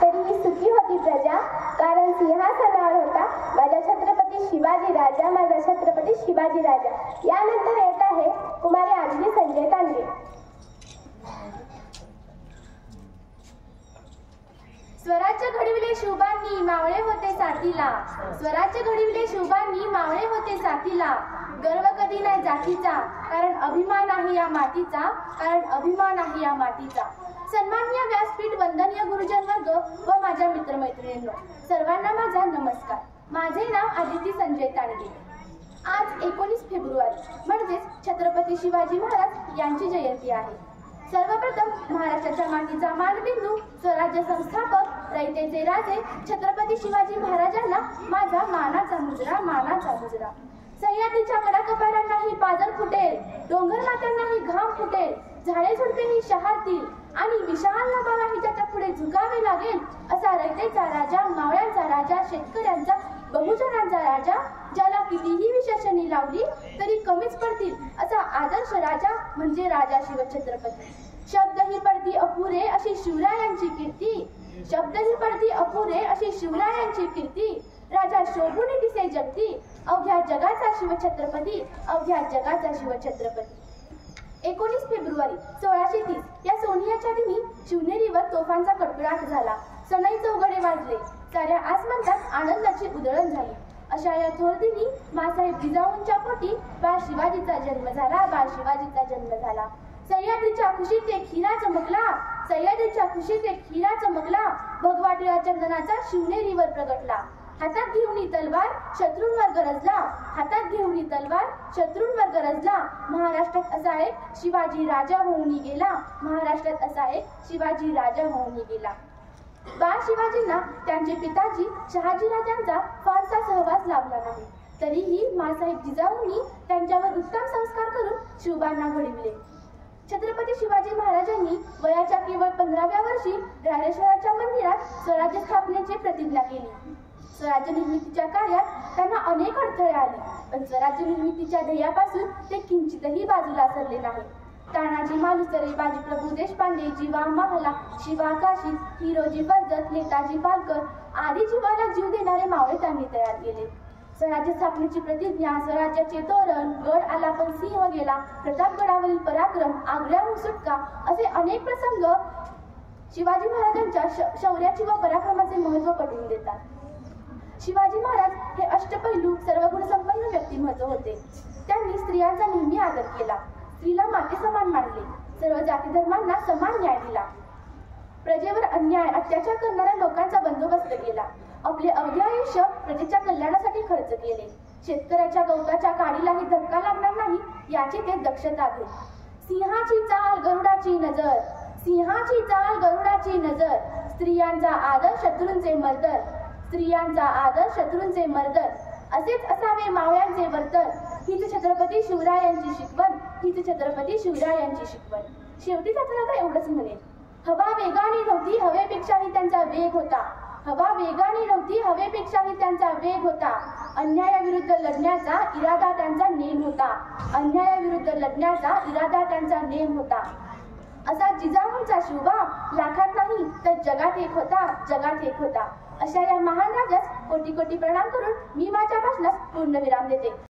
तरीही सुखी होती प्रजा, कारण सिंहासनावर होता माझा छत्रपती शिवाजी राजा, माझा छत्रपती शिवाजी राजा। यानंतर येत आहे कुमारी आदिती संजय तांडगे। स्वराज्य घडविले शिवबांनी, मावळे होते साथीला। स्वराज्य घडविले शिवबांनी, मावळे होते साथीला। गर्व कधी नाही जातीचा, कारण अभिमान आहे या मातीचा, कारण अभिमान आहे या मातीचा। सन्माननीय व्यासपीठ, वंदनीय गुरुजन वर्ग व माझ्या मित्रमैत्रिणींनो, सर्वांना माझा नमस्कार। माझे नाव आदिती संजय तांडगे। आज 19 फेब्रुवारी म्हणजेच छत्रपती शिवाजी महाराज यांची जयंती आहे। सर्वप्रथम महाराष्ट्राच्या मातीचा मानबिंदू, स्वराज्य संस्थापक, रयतेचे राजे छत्रपती शिवाजी महाराजांना माझा मानाचा मुजरा, मानाचा मुजरा। सह्याद्रीच्या कडाकपारांनाही पाजर फुटेल, डोंगर मात्यांनाही घाम फुटेल, झाडे झुडपेही शहारतील आणि विशाल नभालाही ज्याच्या पुढे झुकावे लागेल असा रयतेचा राजा, मावळ्यांचा राजा, शेतकऱ्यांचा, बहुजनांचा राजा, ज्याला कितीही विशेषणे लावली तरी कमीच पडतील असा आदर्श राजा म्हणजे राजा शिवछत्रपती। शब्द ही पडती अपुरे अशी शिवरायांची कीर्ती, शब्द ही पडती अपुरे अशी शिवरायांची कीर्ती। राजा शोभून दिसे जगती, अवघ्या जगाचा शिवछत्रपती, अवघ्या जगाचा शिवछत्रपती। 19 फेब्रुवारी 1630 या सोनियाच्या दिनी शिवनेरीवर तोफांचा कडकडाट झाला, सनई चौघडे वाजले, साऱ्या आसमंतात आनंदाची उधळण झाली। अशा या थोर दिनी माँसाहेब जिजाऊंच्या पोटी बाळ शिवाजीचा जन्म झाला, बाळ शिवाजीचा जन्म झाला। सह्याद्रीच्या खुशीत एक हिरा चमकला, सह्याद्रीच्या खुशीत एक हिरा चमकला, भगवा टिळा चंदनाचा शिवनेरीवर प्रगटला। हातात घेऊन तलवार शत्रूंवर गरजला, हातात घेऊन तलवार शत्रूंवर गरजला। महाराष्ट्रात असा एक शिवाजी राजा होऊन गेला, महाराष्ट्रात असा एक शिवाजी राजा होऊन गेला। बाळ शिवाजींना त्यांचे पिताजी शहाजीराजांचा फारसा सहवास लाभला नाही, तरीही माँसाहेब जिजाऊंनी त्यांच्यावर उत्तम संस्कार करून शिवबांना घडविले। छत्रपती शिवाजी महाराजांनी वयाच्या केवळ 15व्या वर्षी रायरेश्वराच्या मंदिरात स्वराज्य स्थापनेची प्रतिज्ञा केली। स्वराज्य निर्मितीच्या कार्यात त्यांना अनेक अडथळे आले, पण स्वराज्य निर्मितीच्या ध्येयापासून ते किंचितही बाजूला सरले नाही। तानाजी मालुसरे, बाजीप्रभू देशपांडे, जीवा महाला, शिवा काशी, हिरोजी कर्जत, नेताजी पालकर आदी जीवाला जीव देणारे मावळे त्यांनी तयार केले। स्वराज्य स्थापनेची प्रतिज्ञा, स्वराज्याचे तोरण, गड आला पण सिंह गेला, प्रतापगडावरील पराक्रम, आग्र्याहून सुटका असे अनेक प्रसंग शिवाजी महाराजांच्या शौर्याची व पराक्रमाचे महत्त्व पटवून देतात। शिवाजी महाराज हे अष्टपैलू सर्वगुण संपन्न व्यक्तिमत्व होते। त्यांनी स्त्रियांचा नेहमी आदर केला, स्त्रीला माते समान मानले, सर्व जाती धर्मांना समान न्याय दिला, प्रजेवर अन्याय अत्याचार करणाऱ्या लोकांचा बंदोबस्त केला, आपले अवघे आयुष्य प्रजेच्या कल्याणासाठी खर्च केले, शेतकऱ्याच्या गवताच्या काडीलाही धक्का लागणार नाही याची ते दक्षता घेत। सिंहाची चाल गरुडाची नजर, सिंहाची चाल गरुडाची नजर, स्त्रियांचा आदर शत्रूंचे मर्दन, स्त्रियांचा आदर शत्रूंचे मर्दन, असेच असावे मावळ्यांचे वर्तन। हीच छत्रपती शिवरायांची शिकवण, हीच छत्रपती शिवरायांची शिकवण। शेवटी त्यातून आता एवढंच म्हणेल, हवा वेगाने नव्हती हवेपेक्षाही त्यांचा वेग होता, हवा वेगाने नव्हती हवेपेक्षाही त्यांचा वेग होता, अन्यायाविरुद्ध लढण्याचा इरादा त्यांचा नेम होता, अन्यायाविरुद्ध लढण्याचा इरादा त्यांचा नेम होता। असा जिजाऊंचा शिवबा लाखात नाही तर जगात एक होता, जगात एक होता। अशा या महान राजास कोटी कोटी प्रणाम करून मी माझ्या भाषणास पूर्णविराम देते।